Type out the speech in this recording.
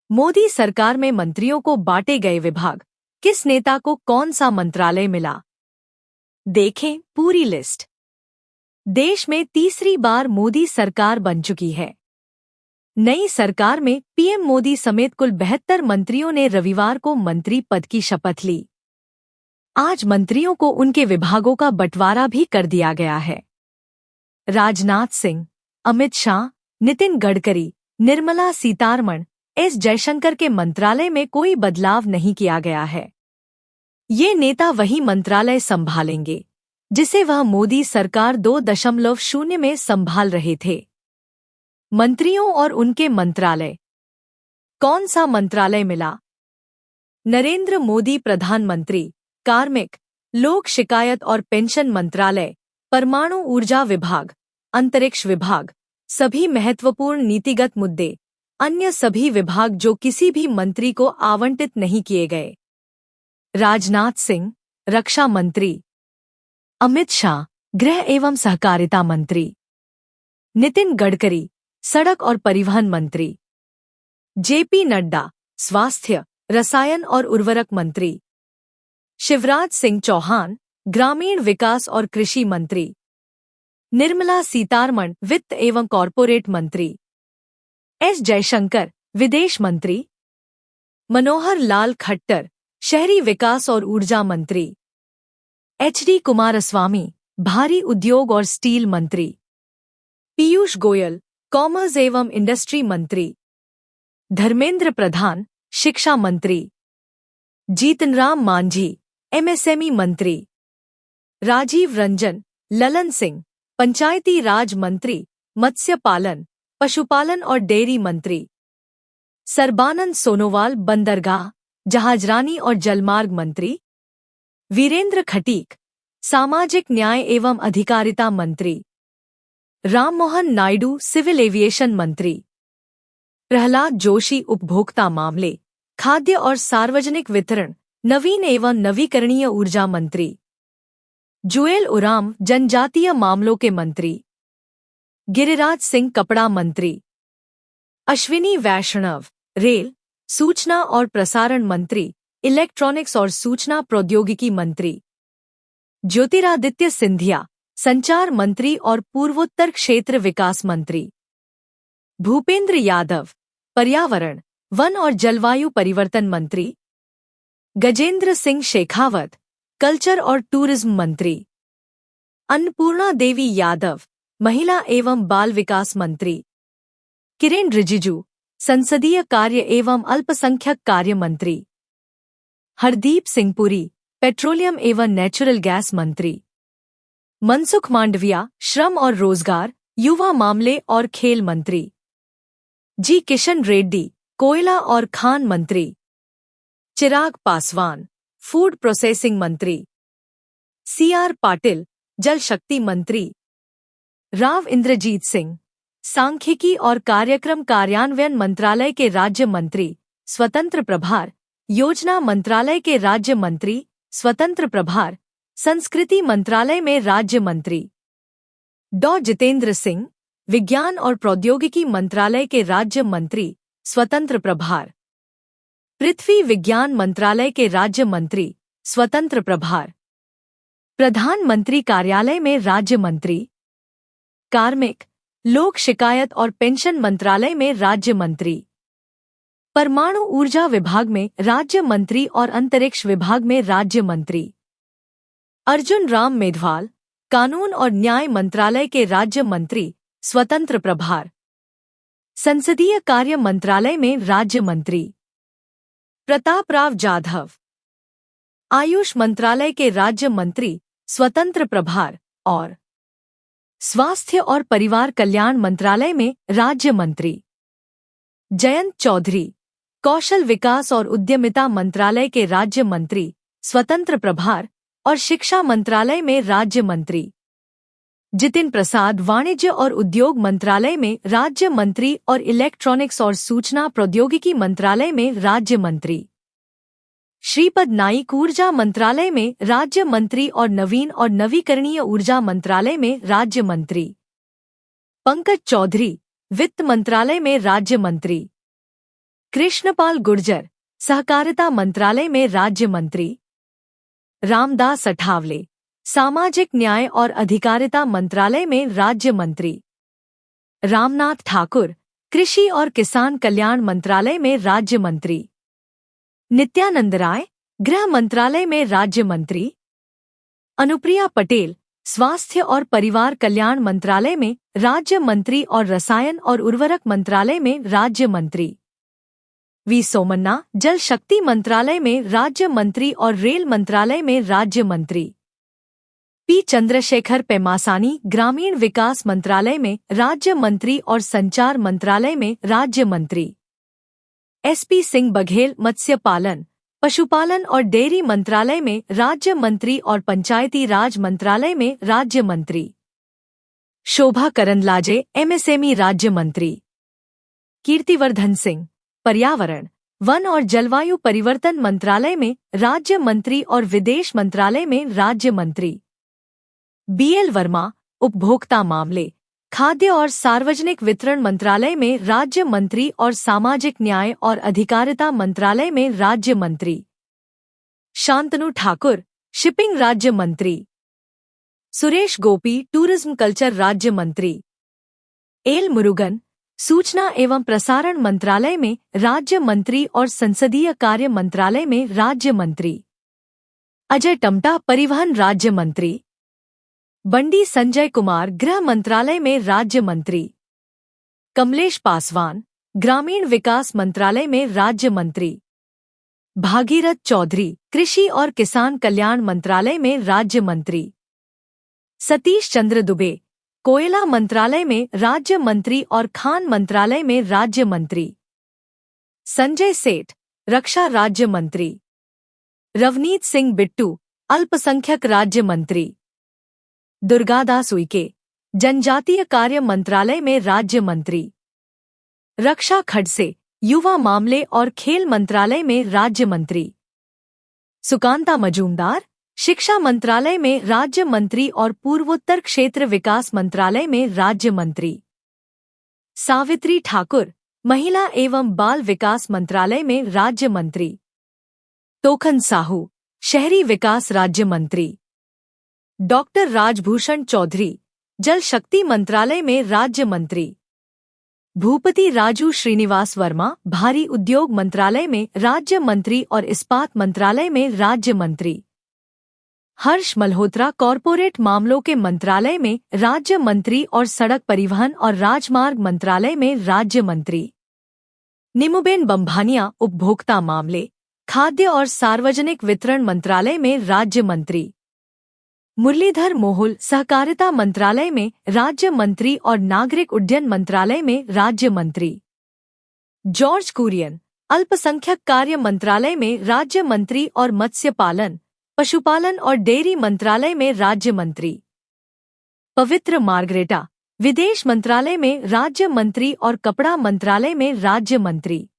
मोदी सरकार में मंत्रियों को बांटे गए विभाग, किस नेता को कौन सा मंत्रालय मिला? देखें पूरी लिस्ट। देश में तीसरी बार मोदी सरकार बन चुकी है। नई सरकार में पीएम मोदी समेत कुल 72 मंत्रियों ने रविवार को मंत्री पद की शपथ ली। आज मंत्रियों को उनके विभागों का बंटवारा भी कर दिया गया है। राजनाथ सिंह, अमित शाह, नितिन गडकरी, निर्मला सीतारमण, एस जयशंकर के मंत्रालय में कोई बदलाव नहीं किया गया है। ये नेता वही मंत्रालय संभालेंगे जिसे वह मोदी सरकार 2.0 में संभाल रहे थे। मंत्रियों और उनके मंत्रालय। कौन सा मंत्रालय मिला? नरेंद्र मोदी प्रधानमंत्री, कार्मिक, लोक शिकायत और पेंशन मंत्रालय, परमाणु ऊर्जा विभाग, अंतरिक्ष विभाग, सभी महत्वपूर्ण नीतिगत मुद्दे, अन्य सभी विभाग जो किसी भी मंत्री को आवंटित नहीं किए गए। राजनाथ सिंह, रक्षा मंत्री, अमित शाह, गृह एवं सहकारिता मंत्री, नितिन गडकरी, सड़क और परिवहन मंत्री, जेपी नड्डा, स्वास्थ्य, रसायन और उर्वरक मंत्री, शिवराज सिंह चौहान, ग्रामीण विकास और कृषि मंत्री, निर्मला सीतारमण, वित्त एवं कॉरपोरेट मंत्री, एस जयशंकर, विदेश मंत्री, मनोहर लाल खट्टर, शहरी विकास और ऊर्जा मंत्री, एचडी कुमारस्वामी, भारी उद्योग और स्टील मंत्री, पीयूष गोयल, कॉमर्स एवं इंडस्ट्री मंत्री, धर्मेंद्र प्रधान, शिक्षा मंत्री, जीतनराम मांझी, एमएसएमई मंत्री, राजीव रंजन, ललन सिंह, पंचायती राज मंत्री, मत्स्य पालन, पशुपालन और डेयरी मंत्री, सर्बानंद सोनोवाल, बंदरगाह, जहाजरानी और जलमार्ग मंत्री, वीरेंद्र खटीक, सामाजिक न्याय एवं अधिकारिता मंत्री, राममोहन नायडू, सिविल एविएशन मंत्री, प्रहलाद जोशी, उपभोक्ता मामले, खाद्य और सार्वजनिक वितरण, नवीन एवं नवीकरणीय ऊर्जा मंत्री, जुएल ओराम, जनजातीय मामलों के मंत्री, गिरिराज सिंह, कपड़ा मंत्री, अश्विनी वैष्णव, रेल, सूचना और प्रसारण मंत्री, इलेक्ट्रॉनिक्स और सूचना प्रौद्योगिकी मंत्री, ज्योतिरादित्य सिंधिया, संचार मंत्री और पूर्वोत्तर क्षेत्र विकास मंत्री, भूपेंद्र यादव, पर्यावरण, वन और जलवायु परिवर्तन मंत्री, गजेंद्र सिंह शेखावत, कल्चर और टूरिज्म मंत्री, अन्नपूर्णा देवी यादव, महिला एवं बाल विकास मंत्री, किरेन रिजिजू, संसदीय कार्य एवं अल्पसंख्यक कार्य मंत्री, हरदीप सिंह पुरी, पेट्रोलियम एवं नेचुरल गैस मंत्री, मनसुख मांडविया, श्रम और रोजगार, युवा मामले और खेल मंत्री, जी किशन रेड्डी, कोयला और खान मंत्री, चिराग पासवान, फूड प्रोसेसिंग मंत्री, सीआर पाटिल, जल शक्ति मंत्री, राव इंद्रजीत सिंह, सांख्यिकी और कार्यक्रम कार्यान्वयन मंत्रालय के राज्य मंत्री, स्वतंत्र प्रभार, योजना मंत्रालय के राज्य मंत्री, स्वतंत्र प्रभार, संस्कृति मंत्रालय में राज्य मंत्री, डॉ जितेंद्र सिंह, विज्ञान और प्रौद्योगिकी मंत्रालय के राज्य मंत्री, स्वतंत्र प्रभार, पृथ्वी विज्ञान मंत्रालय के राज्य मंत्री, स्वतंत्र प्रभार, प्रधानमंत्री कार्यालय में राज्य मंत्री, कार्मिक, लोक शिकायत और पेंशन मंत्रालय में राज्य मंत्री, परमाणु ऊर्जा विभाग में राज्य मंत्री और अंतरिक्ष विभाग में राज्य मंत्री, अर्जुन राम मेघवाल, कानून और न्याय मंत्रालय के राज्य मंत्री, स्वतंत्र प्रभार, संसदीय कार्य मंत्रालय में राज्य मंत्री, प्रताप राव जाधव, आयुष मंत्रालय के राज्य मंत्री, स्वतंत्र प्रभार और स्वास्थ्य और परिवार कल्याण मंत्रालय में राज्य मंत्री, जयंत चौधरी, कौशल विकास और उद्यमिता मंत्रालय के राज्य मंत्री, स्वतंत्र प्रभार और शिक्षा मंत्रालय में राज्य मंत्री, जितिन प्रसाद, वाणिज्य और उद्योग मंत्रालय में राज्य मंत्री और इलेक्ट्रॉनिक्स और सूचना प्रौद्योगिकी मंत्रालय में राज्य मंत्री, श्रीपद नाइक, ऊर्जा मंत्रालय में राज्य मंत्री और नवीन और नवीकरणीय ऊर्जा मंत्रालय में राज्य मंत्री, पंकज चौधरी, वित्त मंत्रालय में राज्य मंत्री, कृष्णपाल गुर्जर, सहकारिता मंत्रालय में राज्य मंत्री। रामदास अठावले, सामाजिक न्याय और अधिकारिता मंत्रालय में राज्य मंत्री। रामनाथ ठाकुर, कृषि और किसान कल्याण मंत्रालय में राज्य मंत्री। नित्यानंद राय, गृह मंत्रालय में राज्य मंत्री। अनुप्रिया पटेल, स्वास्थ्य और परिवार कल्याण मंत्रालय में राज्य मंत्री और रसायन और उर्वरक मंत्रालय में राज्य मंत्री। वी सोमन्ना, जल शक्ति मंत्रालय में राज्य मंत्री और रेल मंत्रालय में राज्य मंत्री। पी चंद्रशेखर पेमासानी, ग्रामीण विकास मंत्रालय में राज्य मंत्री और संचार मंत्रालय में राज्य मंत्री। एसपी सिंह बघेल, मत्स्य पालन, पशुपालन और डेयरी मंत्रालय में राज्य मंत्री और पंचायती राज मंत्रालय में राज्य मंत्री। शोभा करंदलाजे, एमएसएमई राज्य मंत्री। कीर्तिवर्धन सिंह, पर्यावरण, वन और जलवायु परिवर्तन मंत्रालय में राज्य मंत्री और विदेश मंत्रालय में राज्य मंत्री। बीएल वर्मा, उपभोक्ता मामले, खाद्य और सार्वजनिक वितरण मंत्रालय में राज्य मंत्री और सामाजिक न्याय और अधिकारिता मंत्रालय में राज्य मंत्री। शांतनु ठाकुर, शिपिंग राज्य मंत्री। सुरेश गोपी, टूरिज्म कल्चर राज्य मंत्री। एल मुरुगन, सूचना एवं प्रसारण मंत्रालय में राज्य मंत्री और संसदीय कार्य मंत्रालय में राज्य मंत्री। अजय टम्टा, परिवहन राज्य मंत्री। बंडी संजय कुमार, गृह मंत्रालय में राज्य मंत्री। कमलेश पासवान, ग्रामीण विकास मंत्रालय में राज्य मंत्री। भागीरथ चौधरी, कृषि और किसान कल्याण मंत्रालय में राज्य मंत्री। सतीश चंद्र दुबे, कोयला मंत्रालय में राज्य मंत्री और खान मंत्रालय में राज्य मंत्री। संजय सेठ, रक्षा राज्य मंत्री। रवनीत सिंह बिट्टू, अल्पसंख्यक राज्य मंत्री। दुर्गादास उइके, जनजातीय कार्य मंत्रालय में राज्य मंत्री। रक्षा खडसे, युवा मामले और खेल मंत्रालय में राज्य मंत्री। सुकांता मजूमदार, शिक्षा मंत्रालय में राज्य मंत्री और पूर्वोत्तर क्षेत्र विकास मंत्रालय में राज्य मंत्री। सावित्री ठाकुर, महिला एवं बाल विकास मंत्रालय में राज्य मंत्री। तोखन साहू, शहरी विकास राज्य मंत्री। डॉक्टर राजभूषण चौधरी, जल शक्ति मंत्रालय में राज्य मंत्री। भूपति राजू श्रीनिवास वर्मा, भारी उद्योग मंत्रालय में राज्य मंत्री और इस्पात मंत्रालय में राज्य मंत्री। हर्ष मल्होत्रा, कॉरपोरेट मामलों के मंत्रालय में राज्य मंत्री और सड़क परिवहन और राजमार्ग मंत्रालय में राज्य मंत्री। निमुबेन बम्भानिया, उपभोक्ता मामले, खाद्य और सार्वजनिक वितरण मंत्रालय में राज्य मंत्री। मुरलीधर मोहुल, सहकारिता मंत्रालय में राज्य मंत्री और नागरिक उड्डयन मंत्रालय में राज्य मंत्री। जॉर्ज कुरियन, अल्पसंख्यक कार्य मंत्रालय में राज्य मंत्री और मत्स्य पालन, पशुपालन और डेयरी मंत्रालय में राज्य मंत्री। पवित्र मार्गरेटा, विदेश मंत्रालय में राज्य मंत्री और कपड़ा मंत्रालय में राज्य मंत्री।